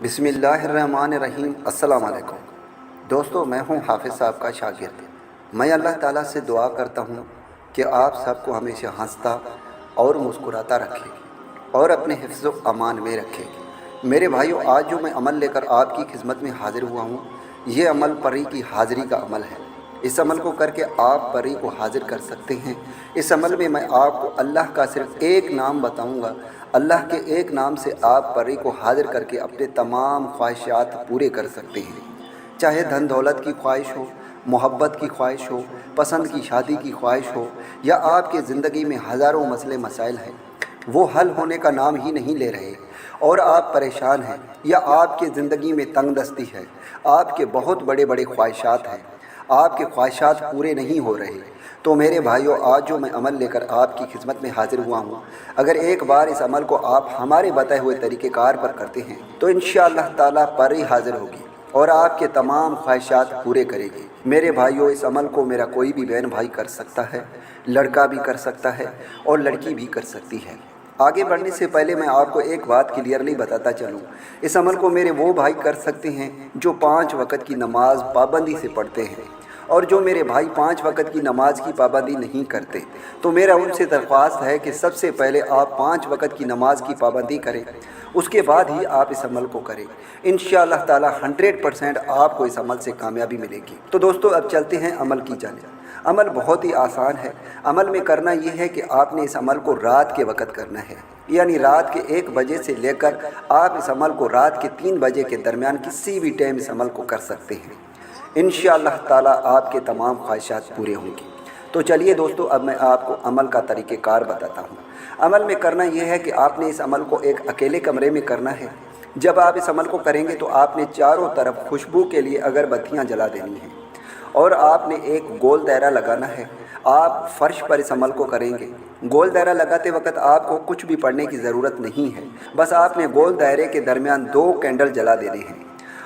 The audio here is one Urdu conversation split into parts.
بسم اللہ الرحمن الرحیم۔ السلام علیکم دوستو، میں ہوں حافظ صاحب کا شاگرد۔ میں اللہ تعالیٰ سے دعا کرتا ہوں کہ آپ سب کو ہمیشہ ہنستا اور مسکراتا رکھے اور اپنے حفظ و امان میں رکھے۔ میرے بھائیو، آج جو میں عمل لے کر آپ کی خدمت میں حاضر ہوا ہوں، یہ عمل پری کی حاضری کا عمل ہے۔ اس عمل کو کر کے آپ پری کو حاضر کر سکتے ہیں۔ اس عمل میں میں آپ کو اللہ کا صرف ایک نام بتاؤں گا۔ اللہ کے ایک نام سے آپ پری کو حاضر کر کے اپنے تمام خواہشات پورے کر سکتے ہیں، چاہے دھن دولت کی خواہش ہو، محبت کی خواہش ہو، پسند کی شادی کی خواہش ہو، یا آپ کے زندگی میں ہزاروں مسئلے مسائل ہیں، وہ حل ہونے کا نام ہی نہیں لے رہے، اور آپ پریشان ہیں، یا آپ کے زندگی میں تنگ دستی ہے، آپ کے بہت بڑے بڑے خواہشات ہیں، آپ کے خواہشات پورے نہیں ہو رہے، تو میرے بھائیو، آج جو میں عمل لے کر آپ کی خدمت میں حاضر ہوا ہوں، اگر ایک بار اس عمل کو آپ ہمارے بتائے ہوئے طریقہ کار پر کرتے ہیں تو انشاءاللہ تعالیٰ پری حاضر ہوگی اور آپ کے تمام خواہشات پورے کرے گی۔ میرے بھائیو، اس عمل کو میرا کوئی بھی بہن بھائی کر سکتا ہے، لڑکا بھی کر سکتا ہے اور لڑکی بھی کر سکتی ہے۔ آگے بڑھنے سے پہلے میں آپ کو ایک بات کلیئرلی بتاتا چلوں، اس عمل کو میرے وہ بھائی کر سکتے ہیں جو 5 وقت کی نماز پابندی سے پڑھتے ہیں، اور جو میرے بھائی 5 وقت کی نماز کی پابندی نہیں کرتے، تو میرا ان سے درخواست ہے کہ سب سے پہلے آپ 5 وقت کی نماز کی پابندی کریں، اس کے بعد ہی آپ اس عمل کو کریں۔ انشاءاللہ تعالی 100% آپ کو اس عمل سے کامیابی ملے گی۔ تو دوستو، اب چلتے ہیں عمل کی جانب۔ عمل بہت ہی آسان ہے۔ عمل میں کرنا یہ ہے کہ آپ نے اس عمل کو رات کے وقت کرنا ہے، یعنی رات کے 1 بجے سے لے کر آپ اس عمل کو رات کے 3 بجے کے درمیان کسی بھی ٹائم اس عمل کو کر سکتے ہیں۔ انشاءاللہ تعالیٰ آپ کے تمام خواہشات پورے ہوں گے۔ تو چلیے دوستو، اب میں آپ کو عمل کا طریقہ کار بتاتا ہوں۔ عمل میں کرنا یہ ہے کہ آپ نے اس عمل کو ایک اکیلے کمرے میں کرنا ہے۔ جب آپ اس عمل کو کریں گے تو آپ نے چاروں طرف خوشبو کے لیے اگربتیاں جلا دینی ہیں، اور آپ نے ایک گول دائرہ لگانا ہے۔ آپ فرش پر اس عمل کو کریں گے۔ گول دائرہ لگاتے وقت آپ کو کچھ بھی پڑھنے کی ضرورت نہیں ہے، بس آپ نے گول دائرے کے درمیان 2 کینڈل جلا دینے ہیں،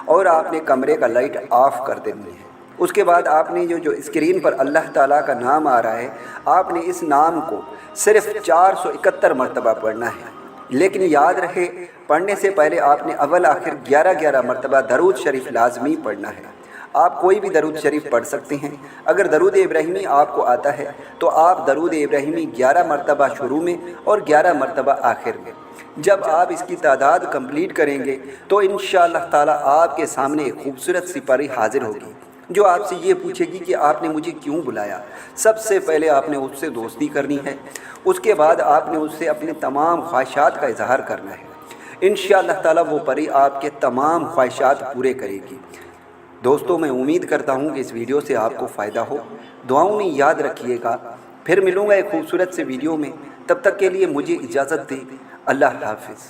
اور آپ نے کمرے کا لائٹ آف کر دینی ہے۔ اس کے بعد آپ نے جو اسکرین پر اللہ تعالیٰ کا نام آ رہا ہے، آپ نے اس نام کو صرف 471 مرتبہ پڑھنا ہے، لیکن یاد رہے، پڑھنے سے پہلے آپ نے اول آخر 11 مرتبہ درود شریف لازمی پڑھنا ہے۔ آپ کوئی بھی درود شریف پڑھ سکتے ہیں۔ اگر درود ابراہیمی آپ کو آتا ہے تو آپ درود ابراہیمی 11 مرتبہ شروع میں اور 11 مرتبہ آخر میں۔ جب آپ اس کی تعداد کمپلیٹ کریں گے تو انشاءاللہ تعالیٰ آپ کے سامنے ایک خوبصورت سی پری حاضر ہوگی، جو آپ سے یہ پوچھے گی کہ آپ نے مجھے کیوں بلایا۔ سب سے پہلے آپ نے اس سے دوستی کرنی ہے، اس کے بعد آپ نے اس سے اپنے تمام خواہشات کا اظہار کرنا ہے۔ انشاءاللہ تعالیٰ وہ پری آپ کے تمام خواہشات پورے کرے گی۔ دوستو، میں امید کرتا ہوں کہ اس ویڈیو سے آپ کو فائدہ ہو۔ دعاؤں میں یاد رکھیے گا۔ پھر ملوں گا ایک خوبصورت سے ویڈیو میں، تب تک کے لیے مجھے اجازت دیں۔ اللہ حافظ۔